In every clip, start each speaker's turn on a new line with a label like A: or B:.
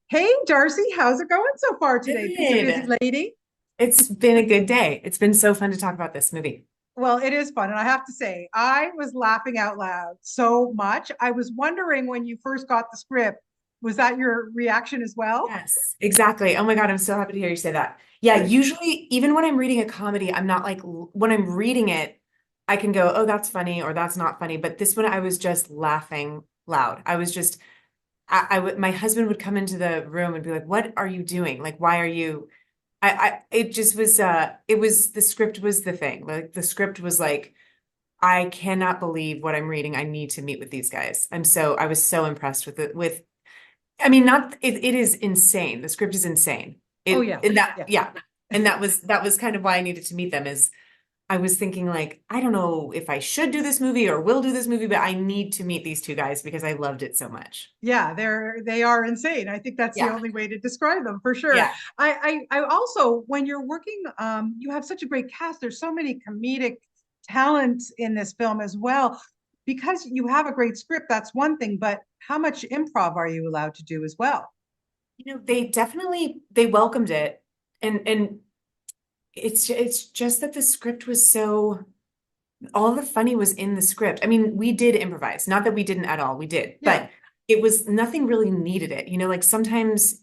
A: Hey, Darcy, how's it going so far today? Busy, busy
B: Good.
A: lady.
B: It's been a good day. It's been so fun to talk about this movie.
A: Well, it is fun. And I have to say, I was laughing out loud so much. I was wondering when you first got the script, was that your reaction as well?
B: Yes, exactly. Oh my God, I'm so happy to hear you say that. Yeah, usually, even when I'm reading a comedy, I'm not like, when I'm reading it, I can go, oh, that's funny or that's not funny. But this one, I was just laughing loud. I was just, my husband would come into the room and be like, what are you doing? Like, why are you? It just was, the script was the thing. Like, the script was like, I cannot believe what I'm reading. I need to meet with these guys. I was so impressed with it. I mean, not, it is insane. The script is insane.
A: Oh, yeah. Yeah.
B: Yeah. And that was kind of why I needed to meet them is I was thinking like, I don't know if I should do this movie or will do this movie, but I need to meet these two guys because I loved it so much.
A: Yeah, they are insane. I think that's the
B: Yeah.
A: only way to describe them for sure.
B: Yeah.
A: I also when you're working, you have such a great cast. There's so many comedic talents in this film as well. Because you have a great script, that's one thing, but how much improv are you allowed to do as well?
B: They welcomed it. And it's just that the script was so all the funny was in the script. I mean, we did improvise, not that we didn't at all, we did,
A: Yeah.
B: but it was nothing really needed it. Like sometimes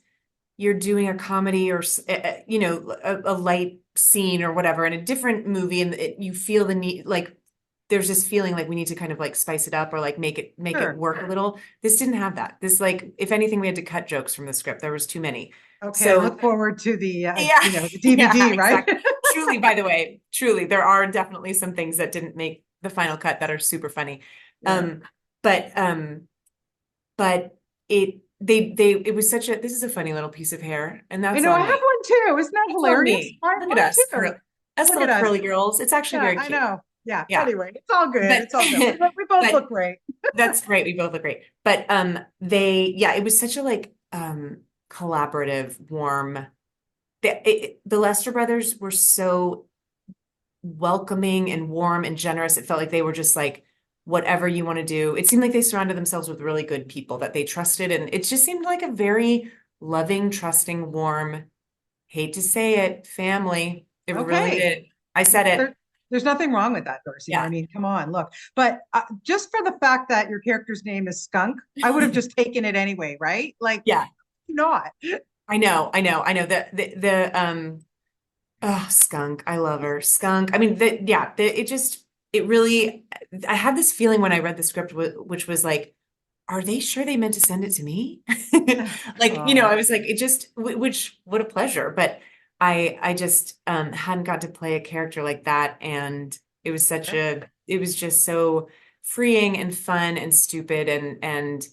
B: you're doing a comedy or a light scene or whatever in a different movie, and you feel the need, like there's this feeling like we need to kind of like spice it up or like make it
A: Sure.
B: work a little. This didn't have that. This, like, if anything, we had to cut jokes from the script. There was too many.
A: Okay, I
B: So
A: look forward to the
B: yeah,
A: the
B: yeah,
A: DVD, right?
B: exactly. Truly, by the way, truly, there are definitely some things that didn't make the final cut that are super funny.
A: Yeah.
B: Um, but but it was such a this is a funny little piece of hair, and
A: I
B: that's
A: know I
B: on
A: have
B: me.
A: one too. Isn't that
B: It's on
A: hilarious?
B: me.
A: I have
B: Look at
A: one
B: us,
A: too.
B: us
A: Look
B: little
A: at us.
B: curly girls. It's actually
A: Yeah,
B: very
A: I
B: cute.
A: know. Yeah.
B: Yeah,
A: Anyway, it's all good.
B: but
A: It's all good. We both
B: but
A: look great.
B: that's great. We both look great. But it was such a like collaborative, warm. The Lester brothers were so welcoming and warm and generous. It felt like they were just like, whatever you want to do. It seemed like they surrounded themselves with really good people that they trusted. And it just seemed like a very loving, trusting, warm, hate to say it, family. It really
A: Okay.
B: did. I said it.
A: There, there's nothing wrong with that, Darcy. I
B: Yeah.
A: mean, come on, look. But just for the fact that your character's name is Skunk, I would have just taken it anyway, right? Like,
B: Yeah.
A: not.
B: I know. Oh, Skunk. I love her. Skunk. I mean, it really, I had this feeling when I read the script, which was like, are they sure they meant to send it to me? Like, I
A: Oh,
B: was like, which, what a pleasure. But I just hadn't got to play a character like that. And
A: yeah.
B: it was just so freeing and fun and stupid. And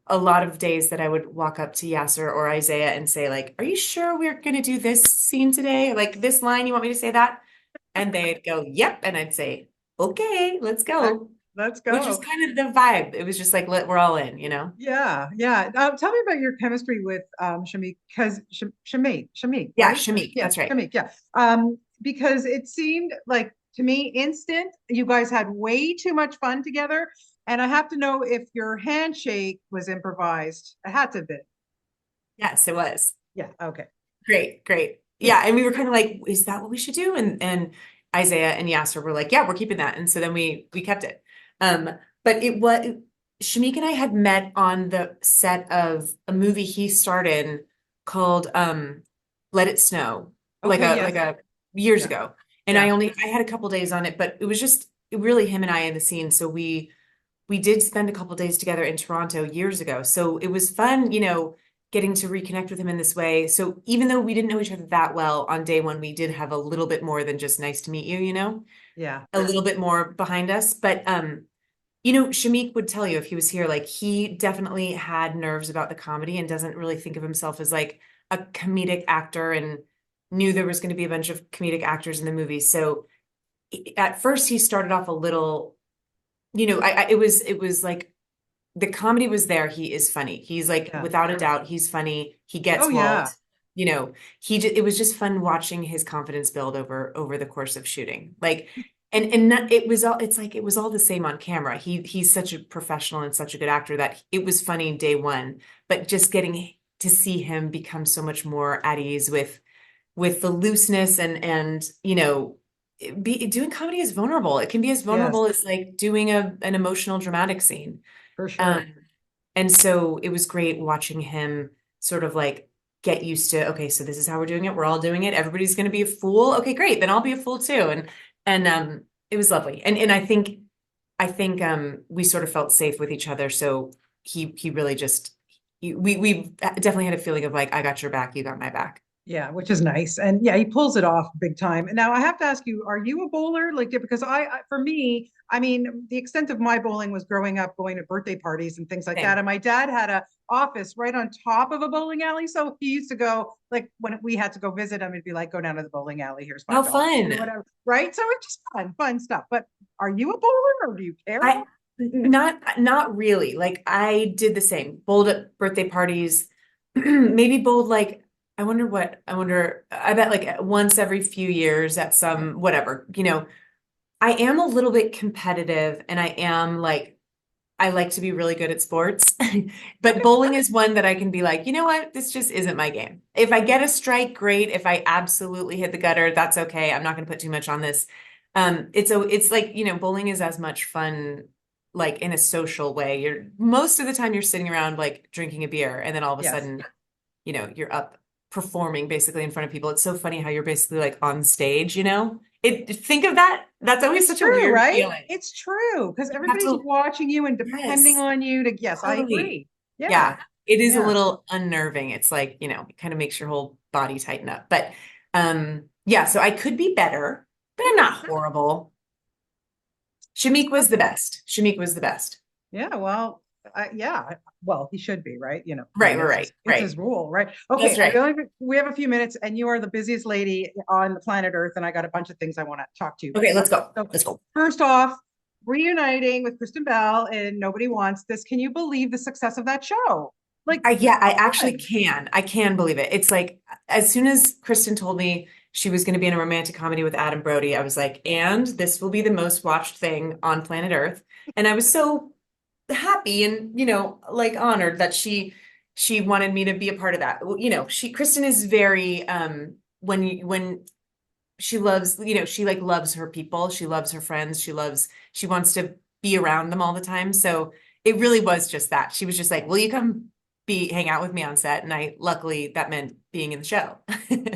B: a lot of days that I would walk up to Yasser or Isaiah and say, like, are you sure we're going to do this scene today? Like this line, you want me to say that? And they'd go, yep. And I'd say, okay, let's
A: Let,
B: go.
A: let's
B: Which was
A: go.
B: kind of the vibe. It was just like, we're all in.
A: Yeah, yeah. Tell me about your chemistry with Shamik, because Shamik,
B: Yeah,
A: right?
B: Shamik,
A: Yeah,
B: that's right.
A: Shamik, yeah. Because it seemed like to me instant. You guys had way too much fun together, and I have to know if your handshake was improvised. It had to have been.
B: Yes, it was.
A: Yeah. Okay.
B: Great, great.
A: Yeah.
B: Yeah, and we were kind of like, is that what we should do? And Isaiah and Yasser were like, yeah, we're keeping that. And so then we kept it. Um, but it was Shamik and I had met on the set of a movie he starred in called Let It Snow,
A: Okay.
B: like
A: Yes.
B: a years
A: Yeah.
B: ago. And
A: Yeah.
B: I had a couple days on it, but it was just really him and I in the scene. So we did spend a couple days together in Toronto years ago. So it was fun, getting to reconnect with him in this way. So even though we didn't know each other that well on day one, we did have a little bit more than just nice to meet you,
A: Yeah.
B: a little bit more behind us. But Shamik would tell you if he was here, like he definitely had nerves about the comedy and doesn't really think of himself as like a comedic actor and knew there was going to be a bunch of comedic actors in the movie. So at first he started off a little, it was like the comedy was there. He is funny. He's like,
A: Yeah.
B: without a doubt, he's funny. He
A: Oh
B: gets
A: yeah.
B: Walt. It was just fun watching his confidence build over the course of shooting. Like, and not, it was all the same on camera. He's such a professional and such a good actor that it was funny day one, but just getting to see him become so much more at ease with the looseness and you know, doing comedy is vulnerable. It can be as
A: Yes,
B: vulnerable as like doing an emotional dramatic scene.
A: for sure.
B: Um, and so it was great watching him sort of like get used to, okay, so this is how we're doing it. We're all doing it. Everybody's going to be a fool. Okay, great. Then I'll be a fool too. And it was lovely. And I think we sort of felt safe with each other. So he really just we definitely had a feeling of like, I got your back, you got my back.
A: Yeah, which is nice. And yeah, he pulls it off big time. And now I have to ask you, are you a bowler? Like, because for me, I mean, the extent of my bowling was growing up, going to birthday parties and things like that.
B: Same.
A: And my dad had a office right on top of a bowling alley. So he used to go, like, when we had to go visit him, it'd be like, go down to the bowling alley. Here's
B: How
A: $5 or
B: fun.
A: whatever. Right. So it's just fun stuff. But are you a bowler or do you care
B: I
A: about
B: not really. Like I did the same. Bowled at birthday parties. Maybe bowled like I wonder I bet like once every few years at
A: it?
B: some whatever. You know, I am a little bit competitive and I am like I like to be really good at sports. But
A: Okay.
B: bowling is one that I can be like, you know what? This just isn't my game. If I get a strike, great. If I absolutely hit the gutter, that's okay. I'm not going to put too much on this. It's like, you know, bowling is as much fun like in a social way. You're most of the time you're sitting around like drinking a beer and then all of a
A: Yes.
B: sudden, you know, you're up performing basically in front of people. It's so funny how you're basically like on stage, you know? Think of that. That's always
A: It's
B: such a
A: true,
B: weird
A: right?
B: feeling.
A: It's true because
B: You have
A: everybody's
B: to,
A: watching you and depending
B: yes.
A: on you to, yes, I
B: Totally.
A: agree. Yeah.
B: Yeah, it is a
A: Yeah.
B: little unnerving. It's like, you know, it kind of makes your whole body tighten up. But yeah, so I could be better, but I'm
A: Okay.
B: not horrible. Shamik was the best. Shamik was the best.
A: Yeah, well, yeah, well, he should be, right? You know, I
B: Right,
A: mean,
B: right, right,
A: it's his
B: right.
A: rule, right?
B: That's
A: Okay,
B: right.
A: we have a few minutes, and you are the busiest lady on the planet Earth, and I got a bunch of things I want to talk to you
B: Okay,
A: about.
B: let's go.
A: So,
B: Let's go.
A: first off, reuniting with Kristen Bell and Nobody Wants This. Can you believe the success of that show? Like,
B: Yeah, I actually
A: fun.
B: can. I can believe it. It's like as soon as Kristen told me she was going to be in a romantic comedy with Adam Brody, I was like, and this will be the most watched thing on planet Earth. And I was so happy and, you know, like honored that she wanted me to be a part of that. You know, Kristen is very when she loves, you know, she like loves her people, she loves her friends, she wants to be around them all the time. So it really was just that. She was just like, "Will you come be hang out with me on set?" And I luckily that meant being in the show.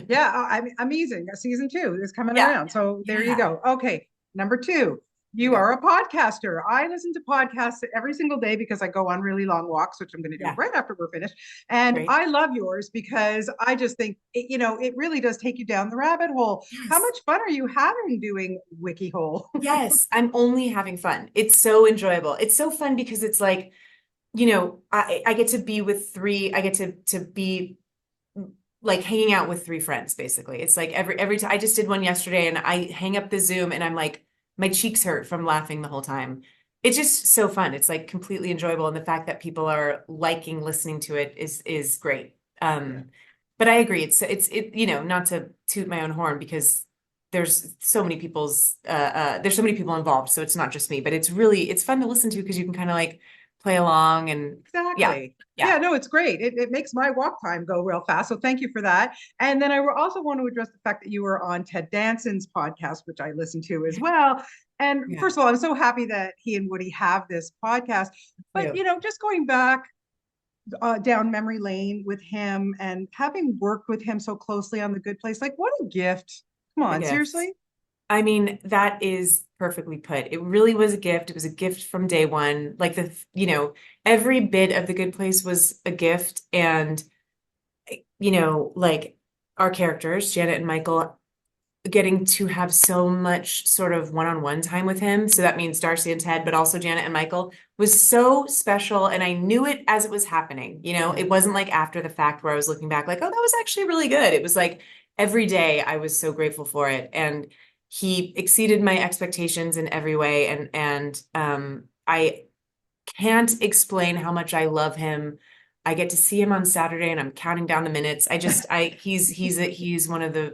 A: Yeah, I'm amazing. Season two is coming
B: Yeah.
A: around. So there you
B: Yeah.
A: go. Okay. Number two,
B: You
A: you
B: go.
A: are a podcaster. I listen to podcasts every single day because I go on really long walks, which I'm going to do
B: Yeah.
A: right after we're finished. And
B: Great.
A: I love yours because I just think, it really does take you down the rabbit hole. How
B: Yes.
A: much fun are you having doing Wikihole?
B: Yes, I'm only having fun. It's so enjoyable. It's so fun because it's like, you know, I get to be with I get to be like hanging out with three friends basically. It's like every time I just did one yesterday and I hang up the Zoom and I'm like my cheeks hurt from laughing the whole time. It's just so fun. It's like completely enjoyable and the fact that people are liking listening to it is great.
A: Yeah.
B: But I agree. It's you know, not to toot my own horn because there's so many people involved, so it's not just me, but it's fun to listen to because you can kind of like play along and yeah.
A: Exactly.
B: Yeah.
A: Yeah, no, it's great. It makes my walk time go real fast. So thank you for that. And then I also want to address the fact that you were on Ted Danson's podcast, which I listen to as well. And
B: Yeah.
A: first of all, I'm so happy that he and Woody have this podcast. But,
B: You.
A: just going back down memory lane with him and having worked with him so closely on The Good Place, like what a gift. Come
B: What a
A: on,
B: gift.
A: seriously?
B: I mean, that is perfectly put. It really was a gift. It was a gift from day one. Like you know, every bit of The Good Place was a gift. And, you know, like our characters, Janet and Michael, getting to have so much sort of one-on-one time with him. So that means D'arcy and Ted, but also Janet and Michael was so special. And I knew it as it was happening. You know,
A: Yeah.
B: it wasn't like after the fact where I was looking back, like, oh, that was actually really good. It was like every day I was so grateful for it. And he exceeded my expectations in every way. And I can't explain how much I love him. I get to see him on Saturday and I'm counting down the minutes. He's one of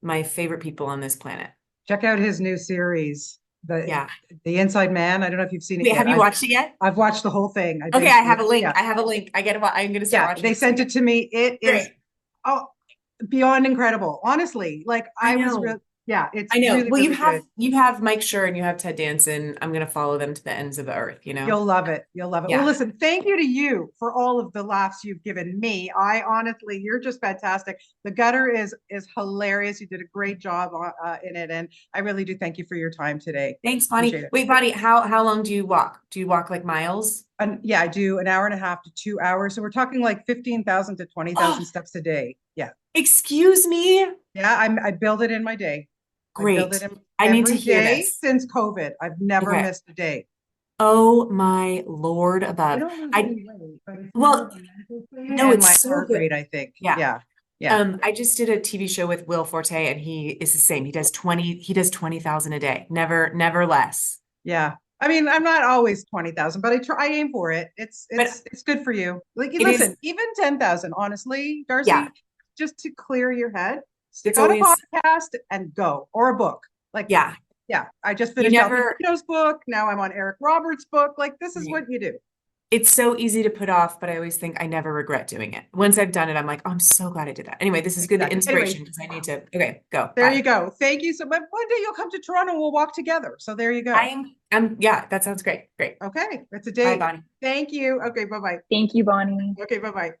B: my favorite people on this planet.
A: Check out his new series. the
B: Yeah.
A: the Inside Man. I don't know if you've seen it
B: Wait,
A: yet.
B: have you watched it yet?
A: I've watched the whole thing. I
B: Okay, I
A: binged
B: have
A: it.
B: a link.
A: Yeah.
B: I have a link. I'm gonna start
A: Yeah,
B: watching
A: they
B: it
A: sent
B: too.
A: it to me. It is
B: Great.
A: oh beyond incredible. Honestly, like
B: I
A: I was
B: know.
A: real yeah, it's
B: I know.
A: really,
B: Well,
A: really good.
B: you have Mike Schur and you have Ted Danson. I'm gonna follow them to the ends of the earth, you know?
A: You'll love it. You'll love it. Well,
B: Yeah.
A: listen, thank you to you for all of the laughs you've given me. I honestly, you're just fantastic. The Gutter is hilarious. You did a great job in it, and I really do thank you for your time today.
B: Thanks,
A: Appreciate
B: Bonnie.
A: it.
B: Wait, Bonnie, how long do you walk? Do you walk like miles?
A: And yeah, I do an hour and a half to 2 hours. So we're talking like 15,000 to
B: Oh,
A: 20,000 steps a day. Yeah.
B: excuse me.
A: Yeah, I build it in my day. I build it
B: Great.
A: in
B: I need to
A: every
B: hear
A: day
B: this.
A: since COVID. I've never
B: Okay.
A: missed a day.
B: Oh my Lord
A: I
B: above.
A: don't lose
B: I
A: any weight, but it's more
B: well,
A: of a mental thing
B: no,
A: and
B: it's
A: my
B: so
A: heart
B: good.
A: rate, I think.
B: Yeah.
A: Yeah. Yeah.
B: I just did a TV show with Will Forte and he is the same. He does 20,000 a day. Never less.
A: Yeah. I mean, I'm not always 20,000, but I aim for it. It's
B: But
A: it's it's good for you. Like
B: it is,
A: listen, even 10,000, honestly,
B: yeah,
A: Darcy, just to clear your head, stick
B: it's
A: on a
B: always,
A: podcast and go or a book. Like,
B: yeah.
A: yeah, I just
B: You
A: finished Al
B: never,
A: Pacino's book. Now I'm on Eric Roberts' book. Like, this is what you do.
B: it's so easy to put off, but I always think I never regret doing it. Once I've done it, I'm like, oh, I'm so glad I did that. Anyway, this is good
A: Exactly.
B: inspiration
A: Anyway,
B: because I need to, okay, go.
A: there you
B: Bye.
A: go. Thank you so much. One day you'll come to Toronto and we'll walk together. So there you go.
B: Yeah, that sounds great. Great.
A: Okay. That's a
B: Bye,
A: date.
B: Bonnie.
A: Thank you. Okay. Bye-bye.
C: Thank you, Bonnie.
A: Okay. Bye-bye.